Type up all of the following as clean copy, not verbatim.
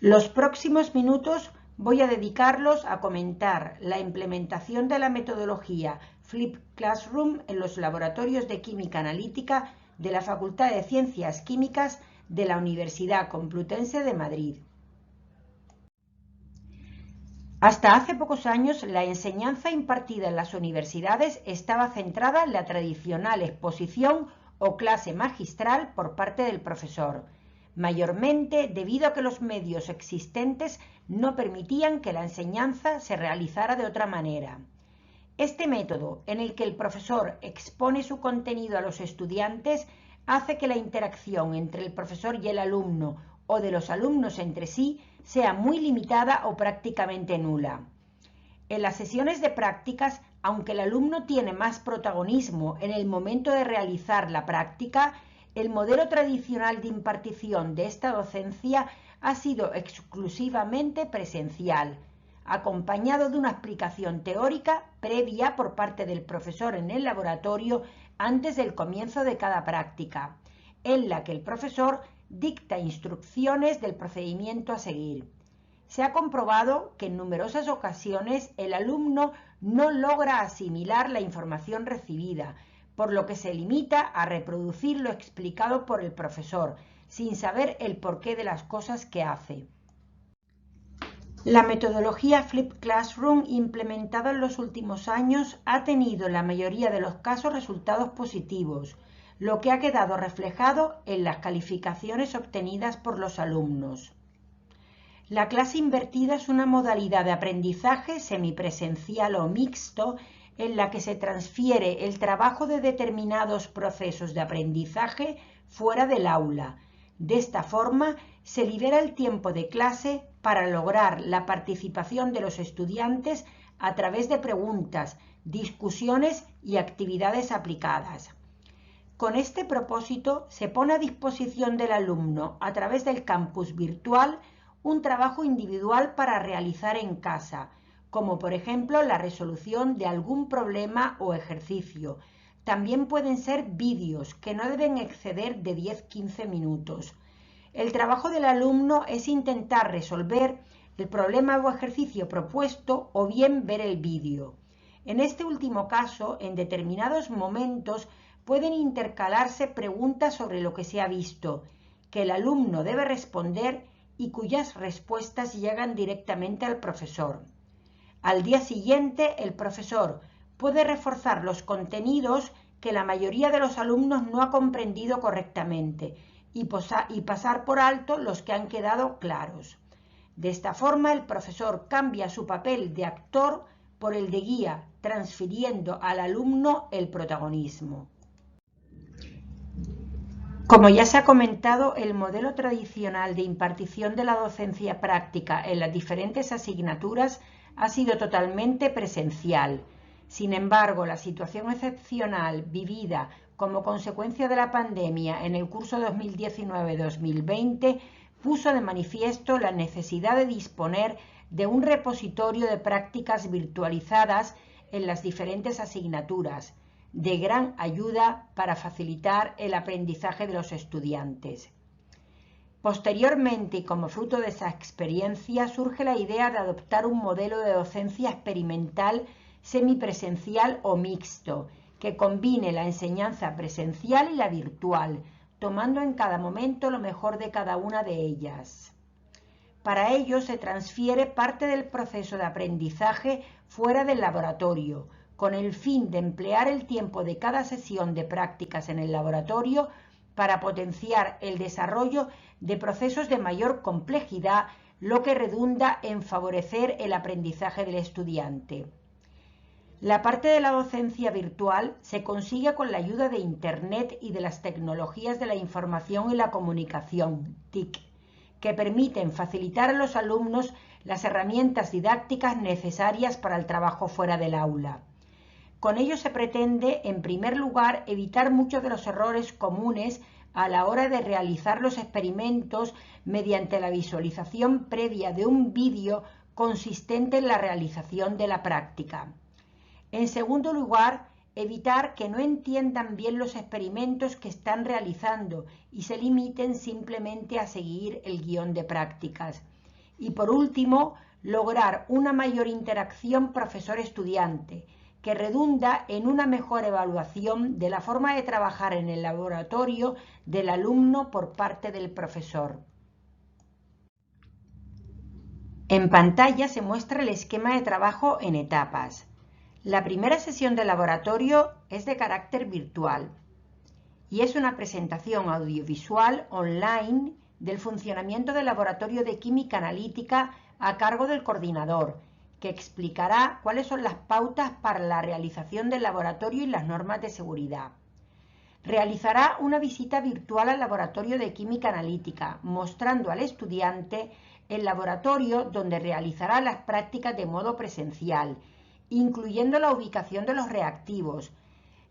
Los próximos minutos voy a dedicarlos a comentar la implementación de la metodología Flipped Classroom en los laboratorios de química analítica de la Facultad de Ciencias Químicas de la Universidad Complutense de Madrid. Hasta hace pocos años, la enseñanza impartida en las universidades estaba centrada en la tradicional exposición o clase magistral por parte del profesor, mayormente debido a que los medios existentes no permitían que la enseñanza se realizara de otra manera. Este método, en el que el profesor expone su contenido a los estudiantes, hace que la interacción entre el profesor y el alumno o de los alumnos entre sí sea muy limitada o prácticamente nula. En las sesiones de prácticas, aunque el alumno tiene más protagonismo en el momento de realizar la práctica, el modelo tradicional de impartición de esta docencia ha sido exclusivamente presencial, acompañado de una explicación teórica previa por parte del profesor en el laboratorio antes del comienzo de cada práctica, en la que el profesor dicta instrucciones del procedimiento a seguir. Se ha comprobado que en numerosas ocasiones el alumno no logra asimilar la información recibida, por lo que se limita a reproducir lo explicado por el profesor, sin saber el porqué de las cosas que hace. La metodología Flipped Classroom implementada en los últimos años ha tenido en la mayoría de los casos resultados positivos, lo que ha quedado reflejado en las calificaciones obtenidas por los alumnos. La clase invertida es una modalidad de aprendizaje semipresencial o mixto en la que se transfiere el trabajo de determinados procesos de aprendizaje fuera del aula. De esta forma, se libera el tiempo de clase para lograr la participación de los estudiantes a través de preguntas, discusiones y actividades aplicadas. Con este propósito, se pone a disposición del alumno a través del campus virtual un trabajo individual para realizar en casa, como por ejemplo la resolución de algún problema o ejercicio. También pueden ser vídeos que no deben exceder de 10-15 minutos. El trabajo del alumno es intentar resolver el problema o ejercicio propuesto o bien ver el vídeo. En este último caso, en determinados momentos pueden intercalarse preguntas sobre lo que se ha visto, que el alumno debe responder y cuyas respuestas llegan directamente al profesor. Al día siguiente, el profesor puede reforzar los contenidos que la mayoría de los alumnos no ha comprendido correctamente y pasar por alto los que han quedado claros. De esta forma, el profesor cambia su papel de actor por el de guía, transfiriendo al alumno el protagonismo. Como ya se ha comentado, el modelo tradicional de impartición de la docencia práctica en las diferentes asignaturas ha sido totalmente presencial. Sin embargo, la situación excepcional vivida como consecuencia de la pandemia en el curso 2019-2020 puso de manifiesto la necesidad de disponer de un repositorio de prácticas virtualizadas en las diferentes asignaturas, de gran ayuda para facilitar el aprendizaje de los estudiantes. Posteriormente, y como fruto de esa experiencia, surge la idea de adoptar un modelo de docencia experimental semipresencial o mixto, que combine la enseñanza presencial y la virtual, tomando en cada momento lo mejor de cada una de ellas. Para ello se transfiere parte del proceso de aprendizaje fuera del laboratorio, con el fin de emplear el tiempo de cada sesión de prácticas en el laboratorio para potenciar el desarrollo de procesos de mayor complejidad, lo que redunda en favorecer el aprendizaje del estudiante. La parte de la docencia virtual se consigue con la ayuda de Internet y de las tecnologías de la información y la comunicación, TIC, que permiten facilitar a los alumnos las herramientas didácticas necesarias para el trabajo fuera del aula. Con ello se pretende, en primer lugar, evitar muchos de los errores comunes a la hora de realizar los experimentos mediante la visualización previa de un vídeo consistente en la realización de la práctica. En segundo lugar, evitar que no entiendan bien los experimentos que están realizando y se limiten simplemente a seguir el guión de prácticas. Y por último, lograr una mayor interacción profesor-estudiante, que redunda en una mejor evaluación de la forma de trabajar en el laboratorio del alumno por parte del profesor. En pantalla se muestra el esquema de trabajo en etapas. La primera sesión de laboratorio es de carácter virtual y es una presentación audiovisual online del funcionamiento del laboratorio de química analítica a cargo del coordinador, que explicará cuáles son las pautas para la realización del laboratorio y las normas de seguridad. Realizará una visita virtual al laboratorio de química analítica, mostrando al estudiante el laboratorio donde realizará las prácticas de modo presencial, incluyendo la ubicación de los reactivos,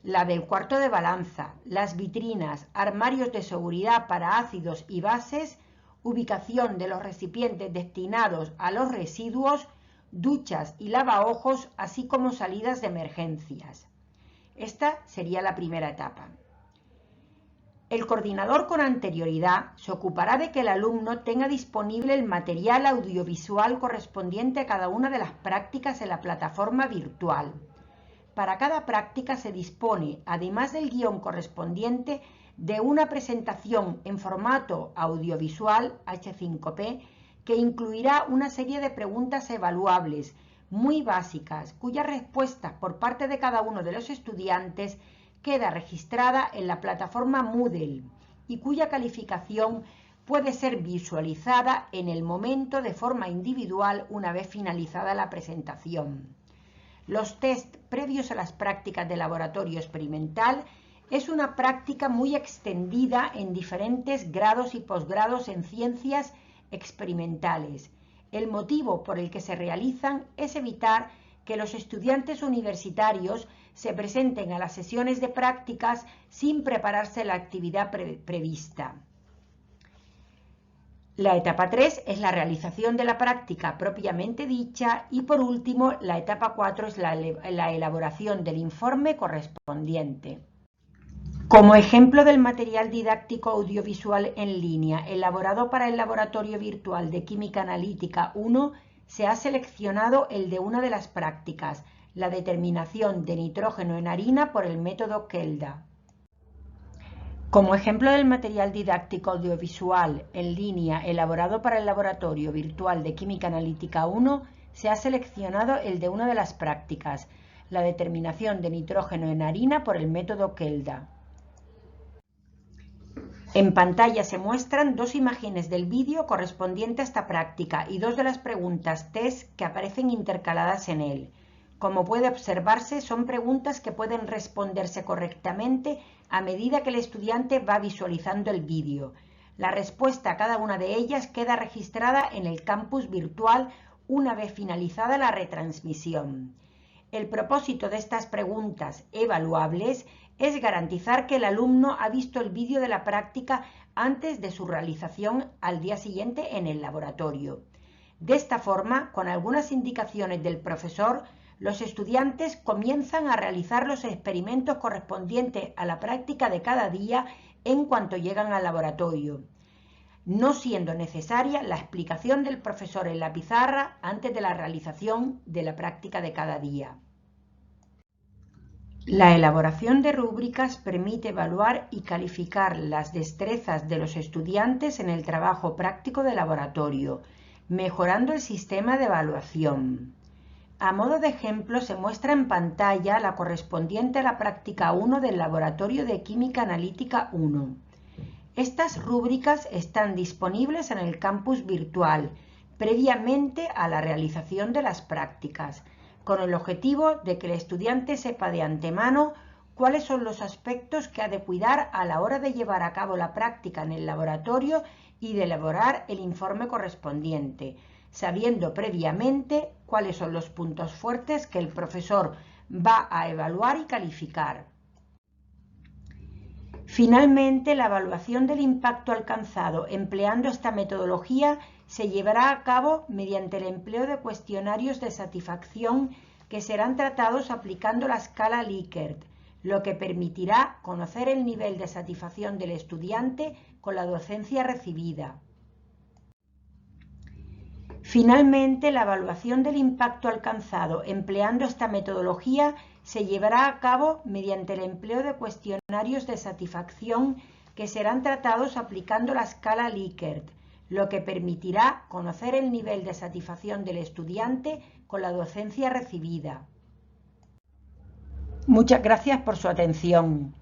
la del cuarto de balanza, las vitrinas, armarios de seguridad para ácidos y bases, ubicación de los recipientes destinados a los residuos, duchas y lavaojos, así como salidas de emergencias. Esta sería la primera etapa. El coordinador con anterioridad se ocupará de que el alumno tenga disponible el material audiovisual correspondiente a cada una de las prácticas en la plataforma virtual. Para cada práctica se dispone, además del guión correspondiente, de una presentación en formato audiovisual H5P que incluirá una serie de preguntas evaluables muy básicas, cuyas respuestas por parte de cada uno de los estudiantes queda registrada en la plataforma Moodle y cuya calificación puede ser visualizada en el momento de forma individual una vez finalizada la presentación. Los test previos a las prácticas de laboratorio experimental es una práctica muy extendida en diferentes grados y posgrados en ciencias experimentales. El motivo por el que se realizan es evitar que los estudiantes universitarios se presenten a las sesiones de prácticas sin prepararse la actividad prevista. La etapa 3 es la realización de la práctica propiamente dicha y por último la etapa 4 es la elaboración del informe correspondiente. Como ejemplo del material didáctico audiovisual en línea elaborado para el Laboratorio Virtual de Química Analítica 1, se ha seleccionado el de una de las prácticas, la determinación de nitrógeno en harina por el método Kelda. Como ejemplo del material didáctico audiovisual en línea elaborado para el Laboratorio Virtual de Química Analítica 1, se ha seleccionado el de una de las prácticas, la determinación de nitrógeno en harina por el método Kelda. En pantalla se muestran dos imágenes del vídeo correspondiente a esta práctica y dos de las preguntas test que aparecen intercaladas en él. Como puede observarse, son preguntas que pueden responderse correctamente a medida que el estudiante va visualizando el vídeo. La respuesta a cada una de ellas queda registrada en el campus virtual una vez finalizada la retransmisión. El propósito de estas preguntas evaluables es garantizar que el alumno ha visto el vídeo de la práctica antes de su realización al día siguiente en el laboratorio. De esta forma, con algunas indicaciones del profesor, los estudiantes comienzan a realizar los experimentos correspondientes a la práctica de cada día en cuanto llegan al laboratorio, no siendo necesaria la explicación del profesor en la pizarra antes de la realización de la práctica de cada día. La elaboración de rúbricas permite evaluar y calificar las destrezas de los estudiantes en el trabajo práctico de laboratorio, mejorando el sistema de evaluación. A modo de ejemplo, se muestra en pantalla la correspondiente a la práctica 1 del Laboratorio de Química Analítica 1. Estas rúbricas están disponibles en el campus virtual, previamente a la realización de las prácticas, con el objetivo de que el estudiante sepa de antemano cuáles son los aspectos que ha de cuidar a la hora de llevar a cabo la práctica en el laboratorio y de elaborar el informe correspondiente, sabiendo previamente cuáles son los puntos fuertes que el profesor va a evaluar y calificar. Finalmente, la evaluación del impacto alcanzado empleando esta metodología se llevará a cabo mediante el empleo de cuestionarios de satisfacción que serán tratados aplicando la escala Likert, lo que permitirá conocer el nivel de satisfacción del estudiante con la docencia recibida. Finalmente, la evaluación del impacto alcanzado empleando esta metodología se llevará a cabo mediante el empleo de cuestionarios de satisfacción que serán tratados aplicando la escala Likert, lo que permitirá conocer el nivel de satisfacción del estudiante con la docencia recibida. Muchas gracias por su atención.